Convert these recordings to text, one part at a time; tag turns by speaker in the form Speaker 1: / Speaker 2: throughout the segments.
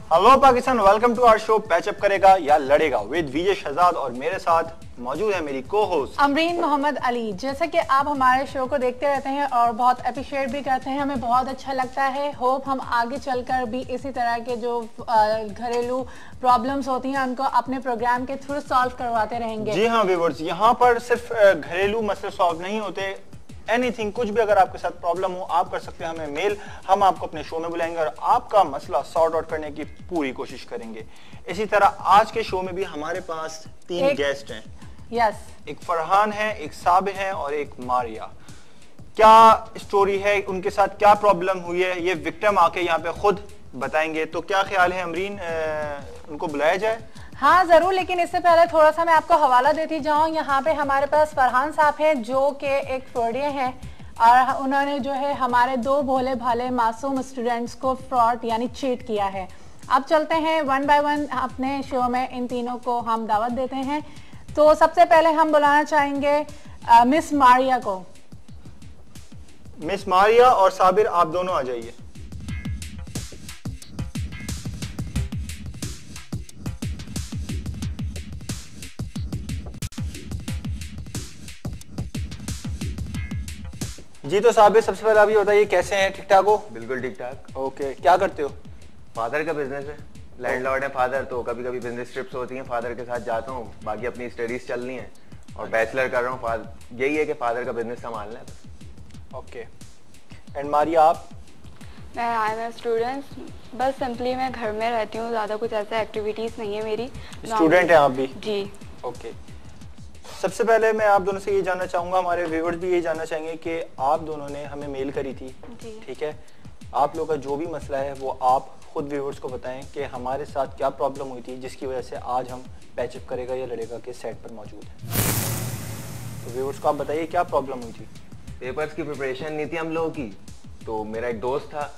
Speaker 1: Hello Pakistan, welcome to our show patch up करेगा या लड़ेगा विद विजय शहजाद और मेरे साथ मौजूद है मेरी को होस्ट
Speaker 2: अमरीन मोहम्मद अली। जैसा कि आप हमारे शो को देखते रहते हैं और बहुत अप्रिशिएट भी करते हैं, हमें बहुत अच्छा लगता है। होप हम आगे चलकर भी इसी तरह के जो घरेलू प्रॉब्लम्स होती हैं उनको अपने प्रोग्राम के थ्रू सॉल्व करवाते रहेंगे।
Speaker 1: जी हाँ व्यूअर्स, यहाँ पर सिर्फ घरेलू मसले सॉल्व नहीं होते, एनीथिंग कुछ भी अगर आपके साथ प्रॉब्लम हो आप कर सकते हैं हमें मेल, हम आपको अपने शो में बुलाएंगे और आपका मसला सॉर्ट आउट करने की पूरी कोशिश करेंगे। इसी तरह आज के शो में भी हमारे पास 3 गेस्ट हैं।
Speaker 2: यस,
Speaker 1: एक फरहान है, एक साबिर है और एक मारिया। क्या स्टोरी है, उनके साथ क्या प्रॉब्लम हुई है, ये विक्टिम आके यहाँ पे खुद बताएंगे। तो क्या ख्याल है अमरीन, उनको बुलाया जाए?
Speaker 2: हाँ जरूर, लेकिन इससे पहले थोड़ा सा मैं आपको हवाला देती जाऊँ। यहाँ पे हमारे पास फरहान साहब हैं जो कि एक फ्रॉडियर हैं और उन्होंने जो है हमारे 2 भोले भाले मासूम स्टूडेंट्स को फ्रॉड यानी चीट किया है। अब चलते हैं 1 बाय 1 अपने शो में इन तीनों को हम दावत देते हैं। तो सबसे पहले हम बुलाना चाहेंगे मिस मारिया को।
Speaker 1: मिस मारिया और साबिर, आप दोनों आ जाइए। जी तो साबिर, सबसे पहले आप ये बताइए कैसे हैं, ठीक ठाक हो?
Speaker 3: बिल्कुल ठीक ठाक।
Speaker 1: ओके, क्या करते हो?
Speaker 3: फादर का बिजनेस है, लैंडलॉर्ड है फादर, तो कभी कभी बिजनेस ट्रिप्स होती हैं, फादर के साथ जाता हूँ, बाकी अपनी स्टडीज चलनी है और बैचलर कर रहा हूँ। यही है कि फादर का बिजनेस संभालना है।
Speaker 1: ओके, एंड मारिया आप?
Speaker 4: मैं आई एम स्टूडेंट, बस सिंपली मैं घर में रहती हूँ, ज़्यादा कुछ ऐसा एक्टिविटीज़ नहीं है मेरी।
Speaker 1: स्टूडेंट है आप भी?
Speaker 4: जी।
Speaker 1: ओके, सबसे पहले मैं आप दोनों से ये जानना चाहूंगा, हमारे व्यूअर्स भी ये जानना चाहेंगे कि आप दोनों ने हमें मेल करी थी, ठीक है? आप लोगों का जो भी मसला है वो आप खुद व्यूअर्स को बताएं कि हमारे साथ क्या प्रॉब्लम हुई थी जिसकी वजह से आज हम पैचअप करेगा या लड़ेगा के सेट पर मौजूद हैं। तो व्यूअर्स को आप बताइए क्या प्रॉब्लम हुई थी।
Speaker 3: पेपर्स की प्रिपरेशन नहीं थी हम लोगों की, तो मेरा एक दोस्त था,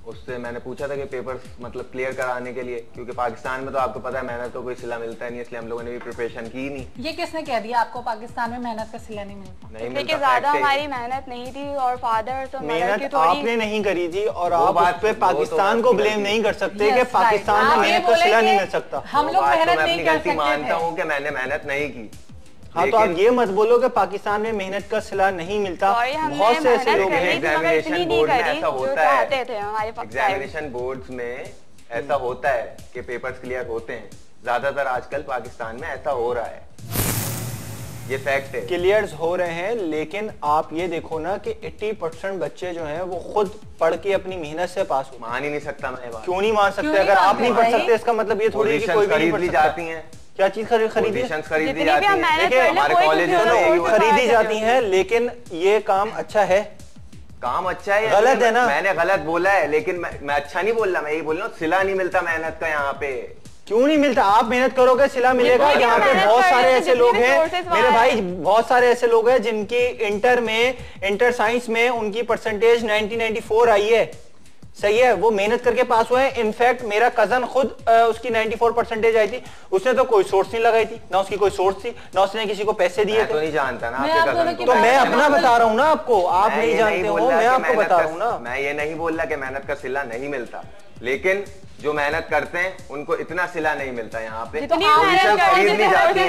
Speaker 3: उससे मैंने पूछा था कि पेपर्स मतलब क्लियर कराने के लिए, क्योंकि पाकिस्तान में तो आपको पता है मेहनत को कोई सिला मिलता नहीं, इसलिए हम लोगों ने भी प्रिपरेशन की नहीं।
Speaker 2: ये किसने कह दिया आपको पाकिस्तान में मेहनत का सिला नहीं मिलता?
Speaker 3: नहीं
Speaker 4: मिलता, ज्यादा हमारी मेहनत नहीं थी और फादर तो
Speaker 1: मेहनत आपने नहीं करी थी और आप उस पे पाकिस्तान को ब्लेम नहीं कर सकते कि पाकिस्तान में मेहनत का सिला नहीं मिल सकता।
Speaker 2: हम लोग मेहनत नहीं कर सकते,
Speaker 3: मानता हूँ कि मैंने मेहनत नहीं की।
Speaker 1: हाँ, तो आप ये मत बोलो कि पाकिस्तान में मेहनत का सिला नहीं मिलता। बहुत से ऐसे लोग हैं,
Speaker 3: एग्जामिनेशन बोर्ड में ऐसा होता है, एग्जामिनेशन बोर्ड्स में ऐसा होता है कि पेपर्स क्लियर होते हैं, ज्यादातर आजकल पाकिस्तान में ऐसा हो रहा है, ये फैक्ट है।
Speaker 1: क्लियर्स हो रहे हैं, लेकिन आप ये देखो ना कि 80% बच्चे जो हैं वो खुद पढ़ के अपनी मेहनत से पास हो।
Speaker 3: मान ही नहीं सकता मैं बात।
Speaker 1: क्यों नहीं मान सकते? अगर आप नहीं पढ़ सकते इसका मतलब ये थोड़ी कि कोई भी नहीं पढ़
Speaker 3: जाती हैं।
Speaker 1: क्या चीज खरीदी
Speaker 3: खरीदी जाती है,
Speaker 1: हमारे कॉलेज में खरीदी जाती है, लेकिन ये काम अच्छा है?
Speaker 3: काम अच्छा है,
Speaker 1: गलत है ना?
Speaker 3: मैंने गलत बोला है, लेकिन मैं अच्छा नहीं बोल रहा, मैं यही बोल रहा हूँ सिला नहीं मिलता मेहनत का यहाँ पे।
Speaker 1: क्यों नहीं मिलता? आप मेहनत करोगे सिला मिलेगा। यहाँ पे बहुत सारे ऐसे लोग हैं मेरे भाई, बहुत सारे ऐसे लोग हैं जिनकी इंटर साइंस में उनकी परसेंटेज 90-94 आई है, सही है, वो मेहनत करके पास हुए हैं। इनफैक्ट मेरा कजन खुद उसकी 94 परसेंटेज आई थी, उसने तो कोई सोर्स नहीं लगाई थी, ना उसकी कोई सोर्स थी, ना उसने किसी को पैसे दिए थे।
Speaker 3: तो नहीं जानता ना आपके कजन को,
Speaker 1: तो मैं अपना बता रहा हूँ ना आपको, आप नहीं जानते हो, मैं आपको बता रहा हूँ ना।
Speaker 3: मैं ये नहीं बोल रहा कि मेहनत का सिला नहीं मिलता, लेकिन जो मेहनत करते हैं उनको इतना सिला नहीं मिलता यहाँ पे। पोजीशन खरीदनी जाती है,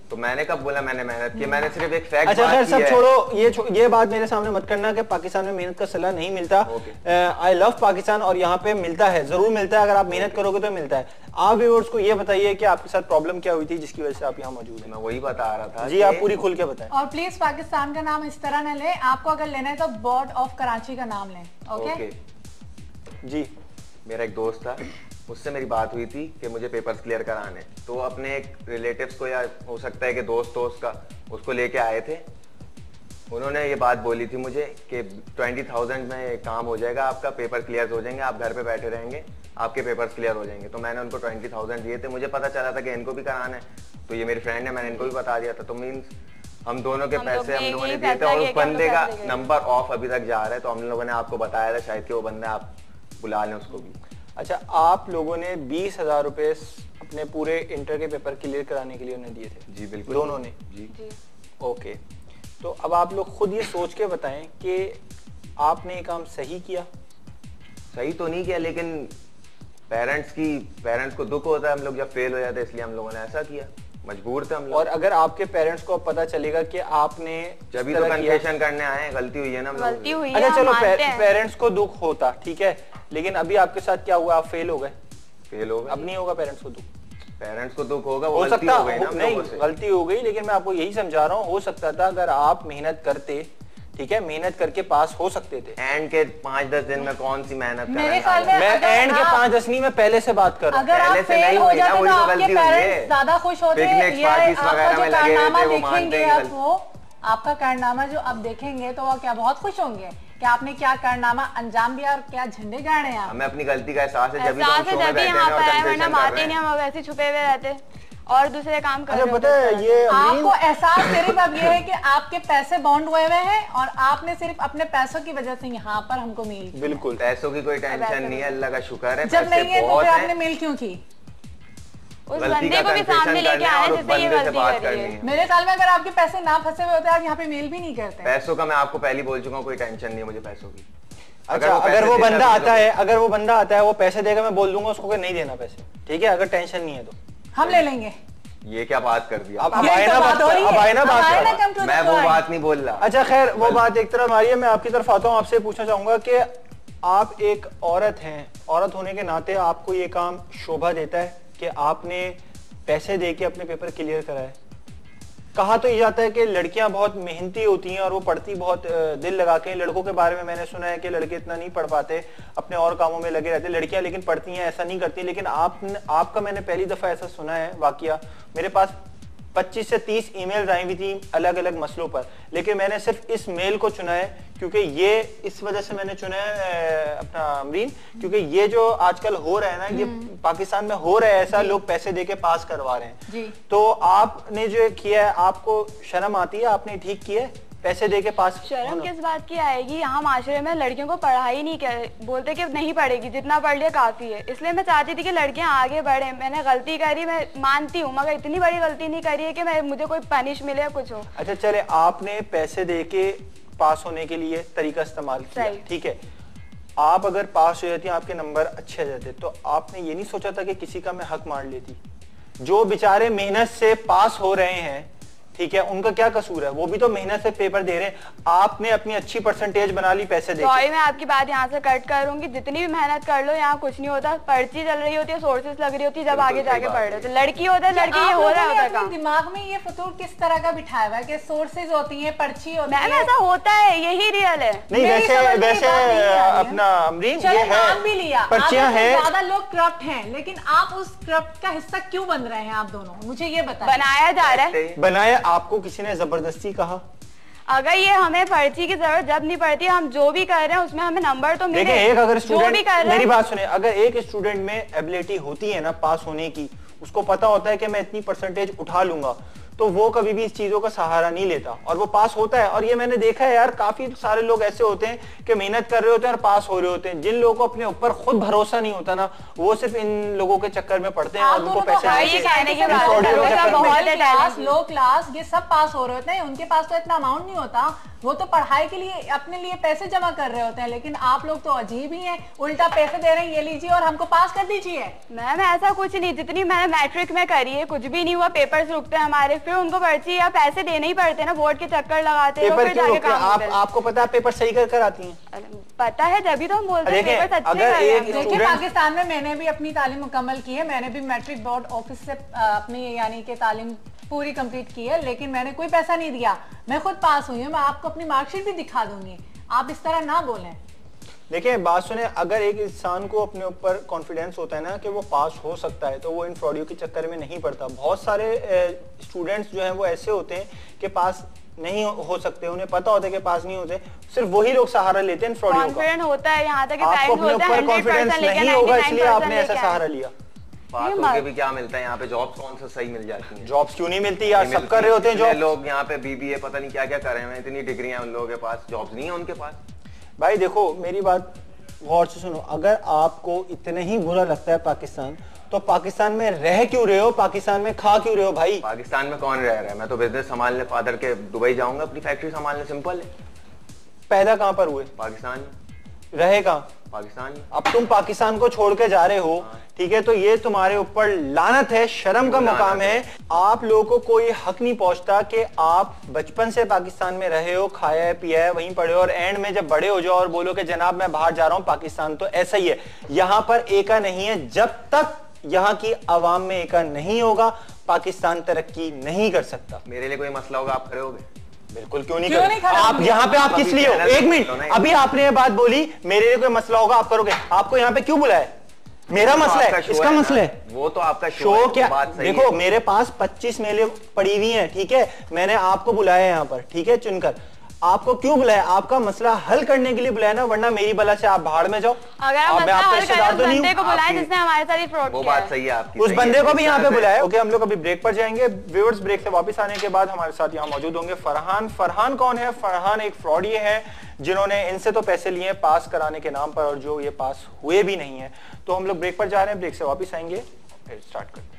Speaker 3: तो मैंने कब बोला मैंने मेहनत की? मैंने सिर्फ एक फैक्ट।
Speaker 1: अच्छा खैर सब छोड़ो, ये बात मेरे सामने मत करना कि पाकिस्तान में मेहनत का सिला नहीं मिलता। आई लव पाकिस्तान और यहाँ पे मिलता है, जरूर मिलता है, अगर आप मेहनत करोगे तो मिलता है। आप व्यूअर्स को ये बताइए कि आपके साथ प्रॉब्लम क्या हुई थी जिसकी वजह से आप यहाँ मौजूद हैं।
Speaker 3: मैं वही बता रहा था
Speaker 1: जी, आप पूरी खुल के बताएं।
Speaker 2: और प्लीज पाकिस्तान का नाम इस तरह न लें, आपको अगर लेना है तो बोर्ड ऑफ कराची का नाम लें। ओके
Speaker 1: जी।
Speaker 3: मेरा एक दोस्त था, उससे मेरी बात हुई थी कि मुझे पेपर्स क्लियर कराने, तो अपने एक रिलेटिव्स को या हो सकता है कि दोस्त का, उसको लेके आए थे। उन्होंने ये बात बोली थी मुझे कि 20,000 में काम हो जाएगा आपका, पेपर क्लियर हो जाएंगे, आप घर पे बैठे रहेंगे, आपके पेपर्स क्लियर हो जाएंगे। तो मैंने उनको 20,000 दिए थे, मुझे पता चला था कि इनको भी कराना है, तो ये मेरी फ्रेंड है, मैंने इनको भी बता दिया था। तो मीन्स हम दोनों के पैसे हम लोगों ने दिए थे और उस बंदे का नंबर ऑफ अभी तक जा रहा है, तो हम लोगों ने आपको बताया था शायद कि वो बंदा आप बुला लें उसको भी।
Speaker 1: अच्छा, आप लोगों ने 20,000 रुपए अपने पूरे इंटर के पेपर क्लियर कराने के लिए उन्हें दिए थे?
Speaker 3: जी बिल्कुल,
Speaker 1: दोनों ने?
Speaker 3: जी।
Speaker 1: ओके, तो अब आप लोग खुद ये सोच के बताएं कि आपने ये काम सही किया?
Speaker 3: सही तो नहीं किया, लेकिन पेरेंट्स को दुख होता है हम लोग जब फेल हो जाते हैं, इसलिए हम लोगों ने ऐसा किया, मजबूर थे हम लोग।
Speaker 1: और अगर आपके पेरेंट्स को पता चलेगा कि आपने
Speaker 3: जब तो कन्फेशन करने आए, गलती हुई है ना,
Speaker 4: गलती हुई है।
Speaker 1: अच्छा चलो, पेरेंट्स को दुख होता, ठीक है, लेकिन अभी आपके साथ क्या हुआ, आप फेल हो गए।
Speaker 3: फेल हो गए,
Speaker 1: अब नहीं होगा पेरेंट्स को दुख।
Speaker 3: पेरेंट्स को दुख होगा,
Speaker 1: हो सकता हो गई ना, नहीं गलती हो गई, लेकिन मैं आपको यही समझा रहा हूँ, हो सकता था अगर आप मेहनत करते, ठीक है, मेहनत करके पास हो सकते थे।
Speaker 3: एंड के 5-10 दिन में कौन सी मेहनत
Speaker 2: मेरे ख्याल में
Speaker 1: मैं एंड के 5-10 नहीं, मैं पहले से बात कर रहा हूँ।
Speaker 2: अगर आप फेल हो जाते तो आपके पेरेंट्स ज्यादा खुश होते। आपका जो कारनामा देखेंगे अब, वो आपका कारनामा जो अब देखेंगे तो वो क्या बहुत खुश होंगे कि आपने क्या कारनामा अंजाम दिया और क्या झंडे गाड़े हैं।
Speaker 3: हमें अपनी गलती का एहसास है, जब
Speaker 4: यहाँ पर आए, वरना मारते नहीं, हम वैसे छुपे हुए रहते और दूसरे काम कर रहे हैं।
Speaker 1: पता है ये
Speaker 2: आपको एहसास सिर्फ अब ये है कि आपके पैसे बॉन्ड हुए हुए हैं और आपने सिर्फ अपने पैसों की वजह से यहाँ पर हमको मेल की।
Speaker 1: बिल्कुल,
Speaker 3: पैसों की कोई टेंशन नहीं है, अल्लाह का शुक्र है।
Speaker 2: जब नहीं है तो फिर आपने मेल क्यों की?
Speaker 4: उस बंदे को भी सामने लेके आए जिससे ये गलती करी है।
Speaker 2: मेरे ख्याल में अगर आपके पैसे ना फंसे हुए होते आप यहाँ पे मेल भी नहीं करते।
Speaker 3: पैसों का मैं आपको पहले बोल चुका हूँ, कोई टेंशन नहीं है मुझे पैसों की।
Speaker 1: अच्छा, अगर वो बंदा आता है, अगर वो बंदा आता है, वो पैसे देगा, मैं बोल दूंगा उसको कि नहीं देना पैसे, ठीक है, अगर टेंशन नहीं है तो
Speaker 2: हम ले लेंगे।
Speaker 3: ये क्या बात कर दिया?
Speaker 1: अब आए ना बात, अब आए ना बात,
Speaker 3: मैं वो बात नहीं बोल रहा।
Speaker 1: अच्छा खैर, वो बात एक तरफ आ रही है, मैं आपकी तरफ आता हूँ। आपसे पूछना चाहूंगा कि आप एक औरत हैं, औरत होने के नाते आपको ये काम शोभा देता है कि आपने पैसे दे के अपने पेपर क्लियर कराए। कहा तो ये जाता है कि लड़कियां बहुत मेहनती होती हैं और वो पढ़ती बहुत दिल लगा के। लड़कों के बारे में मैंने सुना है कि लड़के इतना नहीं पढ़ पाते, अपने और कामों में लगे रहते, लड़कियां लेकिन पढ़ती हैं, ऐसा नहीं करती। लेकिन आपका मैंने पहली दफा ऐसा सुना है वाकया। मेरे पास 25 से 30 ईमेल आई हुई थी अलग अलग मसलों पर, लेकिन मैंने सिर्फ इस मेल को चुना है क्योंकि ये इस वजह से मैंने चुना है अपना अमरीन, क्योंकि ये जो आजकल हो रहा है ना, ये पाकिस्तान में हो रहा है ऐसा, लोग पैसे देके पास करवा रहे हैं
Speaker 2: जी।
Speaker 1: तो आपने जो किया है, आपको शर्म आती है? आपने ठीक किया है पैसे देके पास?
Speaker 4: शर्म किस बात की आएगी? यहाँ माशरे में लड़कियों को पढ़ाई नहीं कर बोलते कि नहीं पढ़ेगी, जितना पढ़ लिया काफी है। इसलिए मैं चाहती थी कि लड़कियां आगे बढ़े। मैंने गलती करी, मैं मानती हूँ, मगर इतनी बड़ी गलती नहीं करी है कि मुझे कोई पनिश मिले या कुछ हो।
Speaker 1: अच्छा चले, आपने पैसे देके पास होने के लिए तरीका इस्तेमाल किया, ठीक है। आप अगर पास हो जाती, आपके नंबर अच्छे आ जाते, तो आपने ये नहीं सोचा था कि किसी का मैं हक मार लेती? जो बेचारे मेहनत से पास हो रहे हैं, ठीक है, उनका क्या कसूर है? वो भी तो मेहनत से पेपर दे रहे हैं। आपने अपनी अच्छी परसेंटेज बना ली पैसे दे।
Speaker 4: सॉरी, मैं आपकी बात यहाँ से कट करूंगी। जितनी भी मेहनत कर लो, यहाँ कुछ नहीं होता। पर्ची चल रही होती है, सोर्सेज लग रही होती है, जब आगे जाके पढ़ रहे हो। लड़की होता है, लड़की ये हो रहा होता है।
Speaker 2: दिमाग में ये फतूर किस तरह का बिठाया हुआ है कि सोर्सेज होती है, पर्ची होती है?
Speaker 4: मैम ऐसा होता है, यही रियल है।
Speaker 1: नहीं वैसे अपना अमरीन ये है,
Speaker 2: भी लिया,
Speaker 1: पर्चियां हैं,
Speaker 2: ज्यादा लोग करप्ट हैं, लेकिन आप उस करप्ट का हिस्सा क्यों बन रहे हैं? आप दोनों मुझे ये बताएं।
Speaker 4: बनाया जा रहा है।
Speaker 1: बनाया आपको किसी ने जबरदस्ती कहा?
Speaker 4: अगर ये हमें पर्ची की जरूरत जब नहीं पड़ती, हम जो भी कर रहे हैं उसमें हमें नंबर तो मिले।
Speaker 1: देखिए, एक अगर
Speaker 4: जो भी कर रहे हैं,
Speaker 1: मेरी बात सुने, अगर एक स्टूडेंट में एबिलिटी होती है ना पास होने की, उसको पता होता है कि मैं इतनी परसेंटेज उठा लूंगा, तो वो कभी भी इस चीजों का सहारा नहीं लेता और वो पास होता है। और ये मैंने देखा है यार, काफी सारे लोग ऐसे होते हैं कि मेहनत कर रहे होते हैं और पास हो रहे होते हैं। जिन लोगों को अपने ऊपर खुद भरोसा नहीं होता ना, वो सिर्फ इन लोगों के चक्कर में पड़ते हैं और उनको पैसे
Speaker 2: लो क्लास ये सब पास हो रहे होते हैं, उनके पास तो इतना अमाउंट नहीं होता, वो तो पढ़ाई के लिए अपने लिए पैसे जमा कर रहे होते हैं। लेकिन आप लोग तो अजीब ही हैं, उल्टा पैसे दे रहे हैं, ये लीजिए और हमको पास कर दीजिए।
Speaker 4: मैम ऐसा कुछ नहीं, जितनी मैंने मैट्रिक में करी है, कुछ भी नहीं हुआ। पेपर्स रुकते हैं हमारे, फिर उनको पर्ची या पैसे देने ही पड़ते हैं ना, बोर्ड के चक्कर लगाते हैं।
Speaker 1: पेपर क्यों रुकते हैं? आपको पता है पेपर सही कर आती हैं?
Speaker 4: पता है, तभी तो हम बोलते हैं पेपर्स अच्छे
Speaker 1: कर रहे हैं।
Speaker 2: देखिए, पाकिस्तान में मैंने भी अपनी तालीम मुकम्मल की है, मैंने भी मैट्रिक बोर्ड ऑफिस से अपनी यानी कि तालीम पूरी कंप्लीट की है, लेकिन मैंने कोई पैसा नहीं दिया, मैं खुद पास हुई हूँ। मैं आपको अपनी मार्कशीट भी दिखा दूंगी, आप इस तरह ना बोलें।
Speaker 1: देखिए बात सुने, अगर एक इंसान को अपने ऊपर कॉन्फिडेंस होता है ना कि वो पास हो सकता है, तो वो इन फ्रॉडियों के चक्कर में नहीं पड़ता। बहुत सारे स्टूडेंट्स जो हैं वो ऐसे होते हैं कि पास नहीं हो सकते, उन्हें पता होता है कि पास नहीं होते, सिर्फ वही लोग सहारा लेते हैं इन फ्रॉडियों का।
Speaker 4: कॉन्फिडेंस होता है, यहाँ तक
Speaker 1: आपको अपने ऊपर कॉन्फिडेंस नहीं होगा, इसलिए आपने ऐसा सहारा लिया।
Speaker 3: पास होके भी क्या मिलता है यहाँ पे? जॉब्स कौन सा सही मिल जाती हैं?
Speaker 1: जॉब्स क्यों नहीं मिलती यार? सब कर रहे होते हैं जॉब।
Speaker 3: लोग यहाँ पे बीबीए पता नहीं क्या क्या कर रहे हैं, इतनी डिग्रियां उन लोगों के पास, जॉब्स नहीं है उनके पास।
Speaker 1: भाई देखो, मेरी बात गौर से सुनो, अगर आपको इतना ही बुरा लगता है पाकिस्तान, तो पाकिस्तान में रह क्यों रहे हो? पाकिस्तान में खा क्यों रहे हो भाई?
Speaker 3: पाकिस्तान में कौन रह रहा है? मैं तो बिजनेस संभालने फादर के दुबई जाऊंगा, अपनी फैक्ट्री संभालने। सिंपल है।
Speaker 1: पैदा कहाँ पर हुए?
Speaker 3: पाकिस्तान में।
Speaker 1: रहे कहाँ?
Speaker 3: पाकिस्तान।
Speaker 1: अब तुम पाकिस्तान को छोड़ के जा रहे हो, ठीक है, तो ये तुम्हारे ऊपर लानत है, शर्म का मुकाम है। आप लोगों को कोई हक नहीं पहुंचता कि आप बचपन से पाकिस्तान में रहे हो, खाया है पिया है, वहीं पढ़े हो, और एंड में जब बड़े हो जाओ और बोलो कि जनाब मैं बाहर जा रहा हूं पाकिस्तान। तो ऐसा ही है, यहां पर एका नहीं है। जब तक यहाँ की आवाम में एका नहीं होगा, पाकिस्तान तरक्की नहीं कर सकता।
Speaker 3: मेरे लिए कोई मसला होगा, आप खड़े होगे?
Speaker 1: बिल्कुल, क्यों नहीं करोगे? आप यहाँ पे आप किस लिए हो? एक मिनट, अभी आपने ये बात बोली मेरे लिए कोई मसला होगा आप करोगे। आपको यहाँ पे क्यों बुलाया? मेरा मसला है, इसका मसला है।
Speaker 3: वो तो आपका
Speaker 1: शो क्या? देखो मेरे पास 25 मेलें पड़ी हुई हैं, ठीक है, मैंने आपको बुलाया यहाँ पर, ठीक है, चुनकर। आपको क्यों बुलाया? आपका मसला हल करने के लिए बुलाया ना, वरना मेरी बला से आप भाड़ में जाओ।
Speaker 4: अगर हम मसला हल करें, उस बंदे को बुलाएं जिसने हमारे साथ ये फ्रॉड किया।
Speaker 3: वो बात सही है आपकी,
Speaker 1: उस बंदे को भी यहाँ पे बुलाया। ओके, हम लोग अभी ब्रेक पर जाएंगे। व्यूअर्स, ब्रेक से वापस आने के बाद हमारे साथ यहाँ मौजूद होंगे फरहान। फरहान कौन है? फरहान एक फ्रॉडी है जिन्होंने इनसे तो पैसे लिए पास कराने के नाम पर, और जो ये पास हुए भी नहीं है। तो हम लोग ब्रेक पर जा रहे हैं, ब्रेक से वापस आएंगे, फिर स्टार्ट करते हैं।